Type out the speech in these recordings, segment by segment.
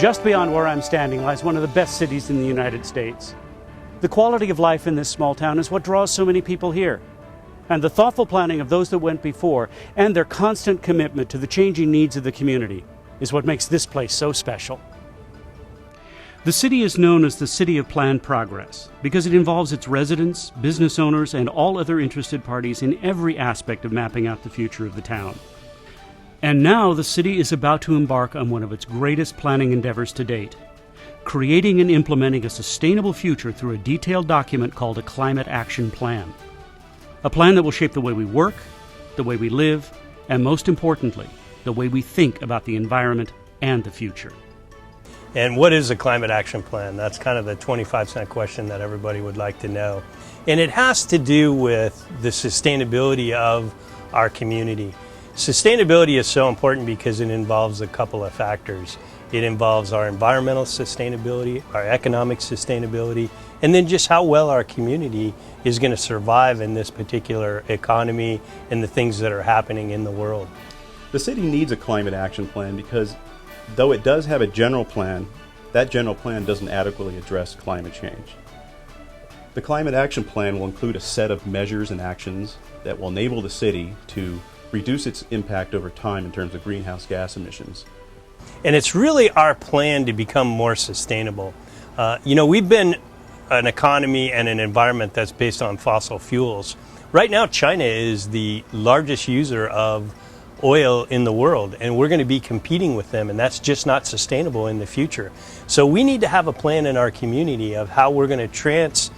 Just beyond where I'm standing lies one of the best cities in the United States. The quality of life in this small town is what draws so many people here. And the thoughtful planning of those that went before and their constant commitment to the changing needs of the community is what makes this place so special. The city is known as the City of Planned Progress because it involves its residents, business owners, and all other interested parties in every aspect of mapping out the future of the town. And now the city is about to embark on one of its greatest planning endeavors to date, creating and implementing a sustainable future through a detailed document called a Climate Action Plan. A plan that will shape the way we work, the way we live, and most importantly, the way we think about the environment and the future. And what is a climate action plan? That's kind of the 25-cent question that everybody would like to know. And it has to do with the sustainability of our community. Sustainability is so important because it involves a couple of factors. It involves our environmental sustainability, our economic sustainability, and then just how well our community is going to survive in this particular economy and the things that are happening in the world. The city needs a climate action plan because though it does have a general plan, that general plan doesn't adequately address climate change. The climate action plan will include a set of measures and actions that will enable the city to reduce its impact over time in terms of greenhouse gas emissions. And it's really our plan to become more sustainable. We've been an economy and an environment that's based on fossil fuels. Right now, China is the largest user of oil in the world, and we're going to be competing with them, and that's just not sustainable in the future. So we need to have a plan in our community of how we're going to transfer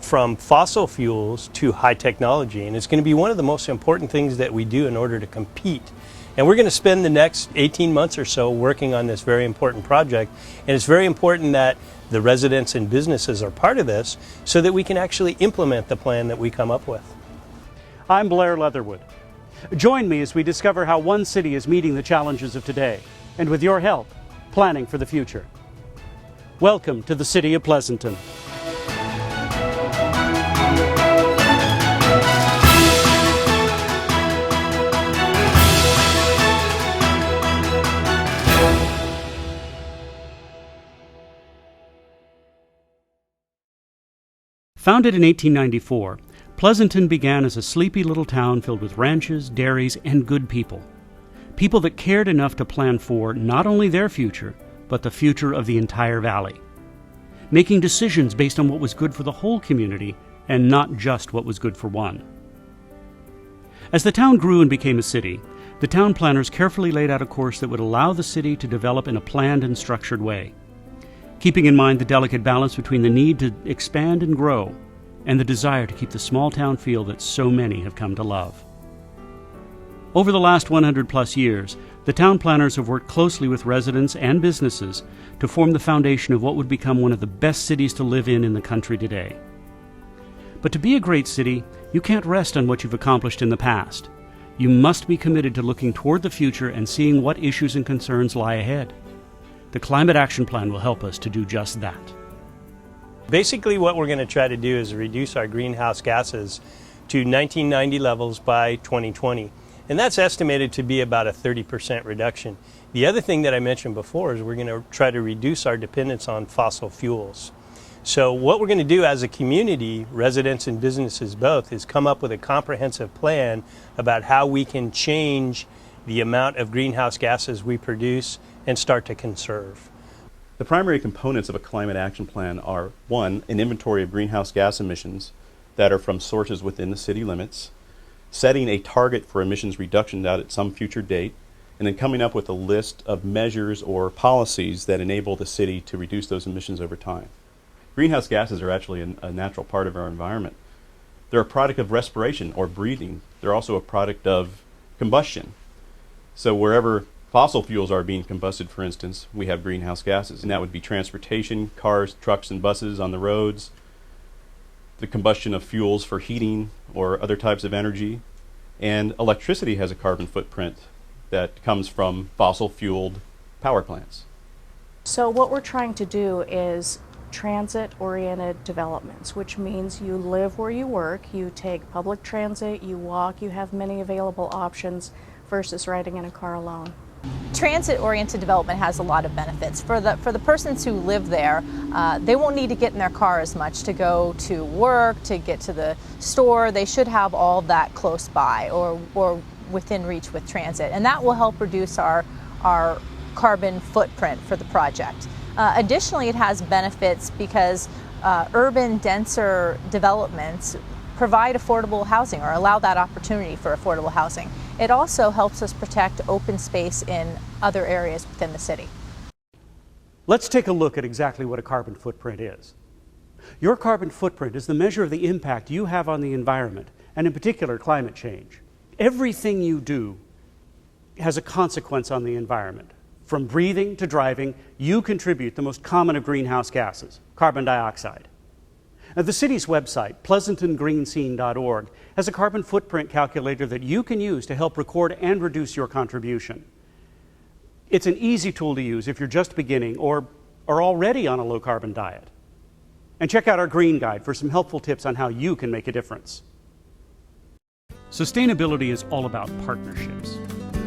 from fossil fuels to high technology, and it's going to be one of the most important things that we do in order to compete. And we're going to spend the next 18 months or so working on this very important project, and it's very important that the residents and businesses are part of this so that we can actually implement the plan that we come up with. I'm Blair Leatherwood. Join me as we discover how one city is meeting the challenges of today, and with your help, planning for the future. Welcome to the City of Pleasanton. Founded in 1894, Pleasanton began as a sleepy little town filled with ranches, dairies, and good people. People that cared enough to plan for not only their future, but the future of the entire valley. Making decisions based on what was good for the whole community and not just what was good for one. As the town grew and became a city, the town planners carefully laid out a course that would allow the city to develop in a planned and structured way, keeping in mind the delicate balance between the need to expand and grow and the desire to keep the small town feel that so many have come to love. Over the last 100-plus years, the town planners have worked closely with residents and businesses to form the foundation of what would become one of the best cities to live in the country today. But to be a great city, you can't rest on what you've accomplished in the past. You must be committed to looking toward the future and seeing what issues and concerns lie ahead. The Climate Action Plan will help us to do just that. Basically, what we're going to try to do is reduce our greenhouse gases to 1990 levels by 2020. And that's estimated to be about a 30% reduction. The other thing that I mentioned before is we're going to try to reduce our dependence on fossil fuels. So what we're going to do as a community, residents and businesses both, is come up with a comprehensive plan about how we can change the amount of greenhouse gases we produce and start to conserve. The primary components of a climate action plan are, one, an inventory of greenhouse gas emissions that are from sources within the city limits, setting a target for emissions reduction out at some future date, and then coming up with a list of measures or policies that enable the city to reduce those emissions over time. Greenhouse gases are actually a natural part of our environment. They're a product of respiration or breathing. They're also a product of combustion. So wherever fossil fuels are being combusted, for instance, we have greenhouse gases, and that would be transportation, cars, trucks, and buses on the roads, the combustion of fuels for heating or other types of energy, and electricity has a carbon footprint that comes from fossil-fueled power plants. So what we're trying to do is transit-oriented developments, which means you live where you work, you take public transit, you walk, you have many available options versus riding in a car alone. Transit-oriented development has a lot of benefits. For the persons who live there, they won't need to get in their car as much to go to work, to get to the store. They should have all that close by or within reach with transit, and that will help reduce our carbon footprint for the project. Additionally, it has benefits because urban, denser developments provide affordable housing or allow that opportunity for affordable housing. It also helps us protect open space in other areas within the city. Let's take a look at exactly what a carbon footprint is. Your carbon footprint is the measure of the impact you have on the environment, and in particular climate change. Everything you do has a consequence on the environment. From breathing to driving, you contribute the most common of greenhouse gases, carbon dioxide. Now, the city's website, pleasantongreenscene.org, has a carbon footprint calculator that you can use to help record and reduce your contribution. It's an easy tool to use if you're just beginning or are already on a low-carbon diet. And check out our Green Guide for some helpful tips on how you can make a difference. Sustainability is all about partnerships.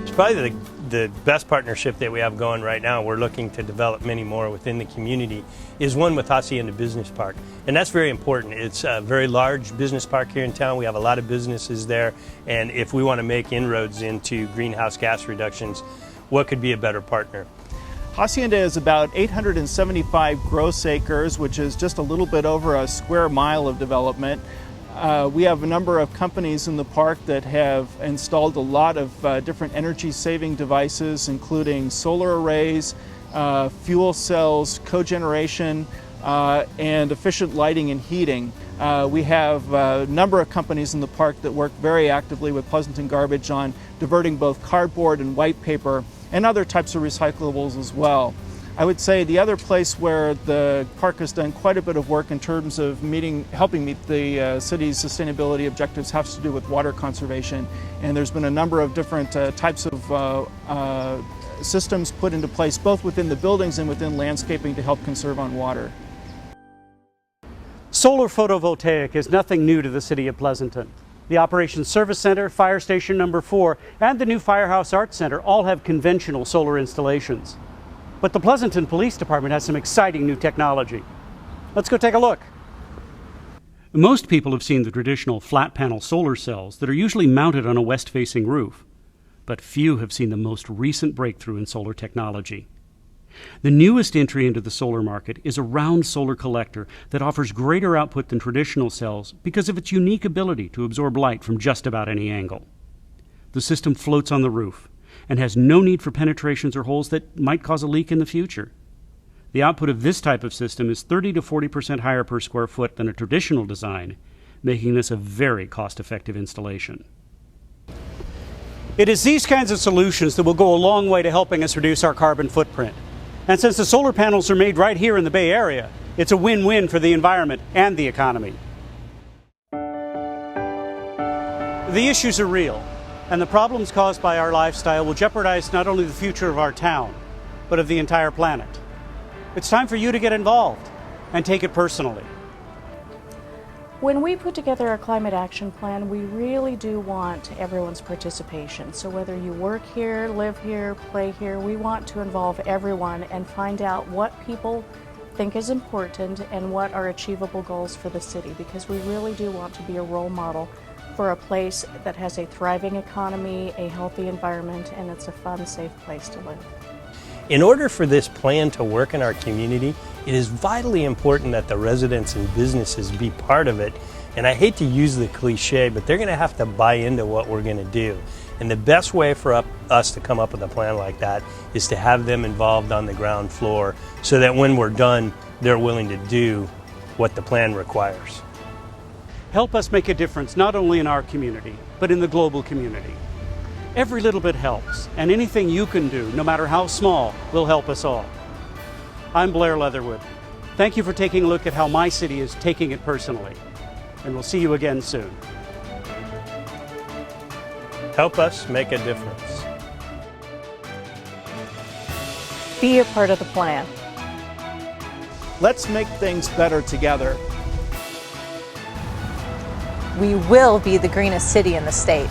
It's probably the best partnership that we have going right now. We're looking to develop many more within the community, is one with Hacienda Business Park. And that's very important. It's a very large business park here in town. We have a lot of businesses there. And if we want to make inroads into greenhouse gas reductions, what could be a better partner? Hacienda is about 875 gross acres, which is just a little bit over a square mile of development. We have a number of companies in the park that have installed a lot of different energy-saving devices, including solar arrays, fuel cells, cogeneration, and efficient lighting and heating. We have a number of companies in the park that work very actively with Pleasanton Garbage on diverting both cardboard and white paper and other types of recyclables as well. I would say the other place where the park has done quite a bit of work in terms of helping meet the city's sustainability objectives has to do with water conservation. And there's been a number of different types of systems put into place, both within the buildings and within landscaping, to help conserve on water. Solar photovoltaic is nothing new to the city of Pleasanton. The Operations Service Center, Fire Station Number 4, and the new Firehouse Arts Center all have conventional solar installations. But the Pleasanton Police Department has some exciting new technology. Let's go take a look. Most people have seen the traditional flat panel solar cells that are usually mounted on a west-facing roof, but few have seen the most recent breakthrough in solar technology. The newest entry into the solar market is a round solar collector that offers greater output than traditional cells because of its unique ability to absorb light from just about any angle. The system floats on the roof and has no need for penetrations or holes that might cause a leak in the future. The output of this type of system is 30 to 40% higher per square foot than a traditional design, making this a very cost-effective installation. It is these kinds of solutions that will go a long way to helping us reduce our carbon footprint. And since the solar panels are made right here in the Bay Area, it's a win-win for the environment and the economy. The issues are real, and the problems caused by our lifestyle will jeopardize not only the future of our town, but of the entire planet. It's time for you to get involved and take it personally. When we put together a climate action plan, we really do want everyone's participation. So whether you work here, live here, play here, we want to involve everyone and find out what people think is important and what are achievable goals for the city, because we really do want to be a role model for a place that has a thriving economy, a healthy environment, and it's a fun, safe place to live. In order for this plan to work in our community, it is vitally important that the residents and businesses be part of it. And I hate to use the cliche, but they're going to have to buy into what we're going to do. And the best way for us to come up with a plan like that is to have them involved on the ground floor so that when we're done, they're willing to do what the plan requires. Help us make a difference not only in our community, but in the global community. Every little bit helps, and anything you can do, no matter how small, will help us all. I'm Blair Leatherwood. Thank you for taking a look at how my city is taking it personally, and we'll see you again soon. Help us make a difference. Be a part of the plan. Let's make things better together. We will be the greenest city in the state.